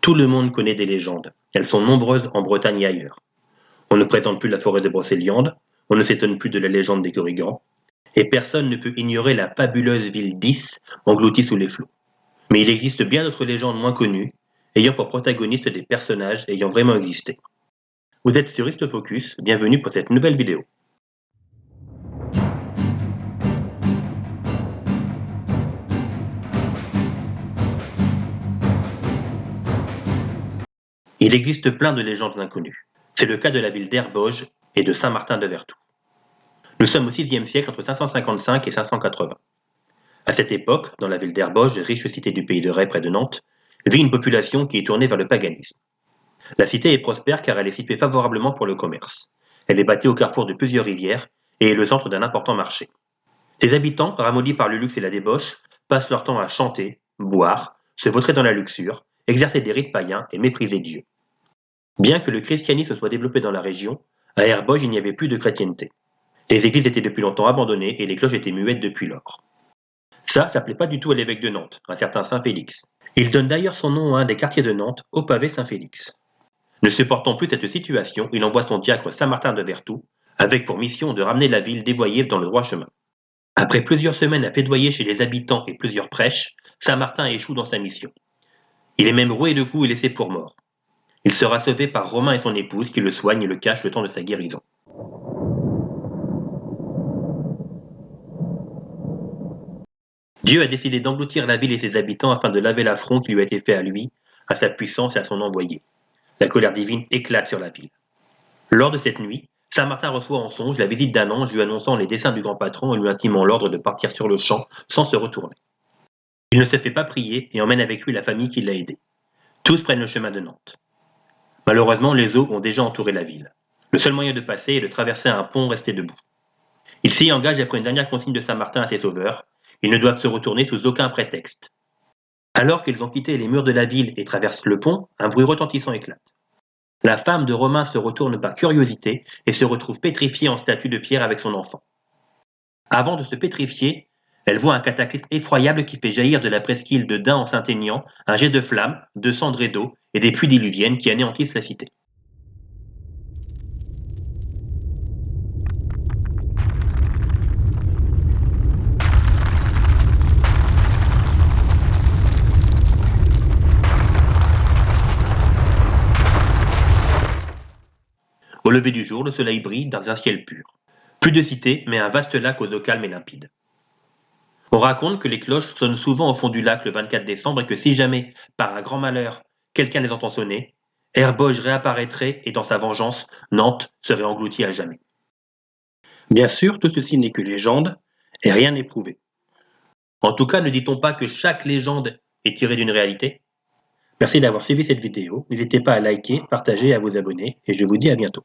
Tout le monde connaît des légendes. Elles sont nombreuses en Bretagne et ailleurs. On ne présente plus la forêt de Brocéliande, on ne s'étonne plus de la légende des Corrigans, et personne ne peut ignorer la fabuleuse ville d'Is, engloutie sous les flots. Mais il existe bien d'autres légendes moins connues, ayant pour protagonistes des personnages ayant vraiment existé. Vous êtes sur Histofocus, bienvenue pour cette nouvelle vidéo. Il existe plein de légendes inconnues. C'est le cas de la ville d'Herboge et de Saint-Martin-de-Vertou. Nous sommes au VIe siècle entre 555 et 580. À cette époque, dans la ville d'Herboge, riche cité du pays de Ré près de Nantes, vit une population qui est tournée vers le paganisme. La cité est prospère car elle est située favorablement pour le commerce. Elle est bâtie au carrefour de plusieurs rivières et est le centre d'un important marché. Ses habitants, ramollis par le luxe et la débauche, passent leur temps à chanter, boire, se vautrer dans la luxure, exercer des rites païens et mépriser Dieu. Bien que le christianisme soit développé dans la région, à Herboge il n'y avait plus de chrétienté. Les églises étaient depuis longtemps abandonnées et les cloches étaient muettes depuis lors. Ça plaît pas du tout à l'évêque de Nantes, un certain Saint Félix. Il donne d'ailleurs son nom à un des quartiers de Nantes, au pavé Saint-Félix. Ne supportant plus cette situation, il envoie son diacre Saint-Martin-de-Vertou, avec pour mission de ramener la ville dévoyée dans le droit chemin. Après plusieurs semaines à plaidoyer chez les habitants et plusieurs prêches, Saint-Martin échoue dans sa mission. Il est même roué de coups et laissé pour mort. Il sera sauvé par Romain et son épouse qui le soignent et le cachent le temps de sa guérison. Dieu a décidé d'engloutir la ville et ses habitants afin de laver l'affront qui lui a été fait à lui, à sa puissance et à son envoyé. La colère divine éclate sur la ville. Lors de cette nuit, Saint Martin reçoit en songe la visite d'un ange lui annonçant les desseins du grand patron et lui intimant l'ordre de partir sur le champ sans se retourner. Il ne se fait pas prier et emmène avec lui la famille qui l'a aidé. Tous prennent le chemin de Nantes. Malheureusement, les eaux ont déjà entouré la ville. Le seul moyen de passer est de traverser un pont resté debout. Ils s'y engagent après une dernière consigne de Saint Martin à ses sauveurs. Ils ne doivent se retourner sous aucun prétexte. Alors qu'ils ont quitté les murs de la ville et traversent le pont, un bruit retentissant éclate. La femme de Romain se retourne par curiosité et se retrouve pétrifiée en statue de pierre avec son enfant. Avant de se pétrifier, elle voit un cataclysme effroyable qui fait jaillir de la presqu'île de Dain en Saint-Aignan un jet de flammes, de cendres et d'eau et des pluies diluviennes qui anéantissent la cité. Au lever du jour, le soleil brille dans un ciel pur. Plus de cité, mais un vaste lac aux eaux calmes et limpides. On raconte que les cloches sonnent souvent au fond du lac le 24 décembre et que si jamais, par un grand malheur, quelqu'un les entend sonner, Herboge réapparaîtrait et dans sa vengeance, Nantes serait engloutie à jamais. Bien sûr, tout ceci n'est que légende et rien n'est prouvé. En tout cas, ne dit-on pas que chaque légende est tirée d'une réalité? Merci d'avoir suivi cette vidéo, n'hésitez pas à liker, partager et à vous abonner, et je vous dis à bientôt.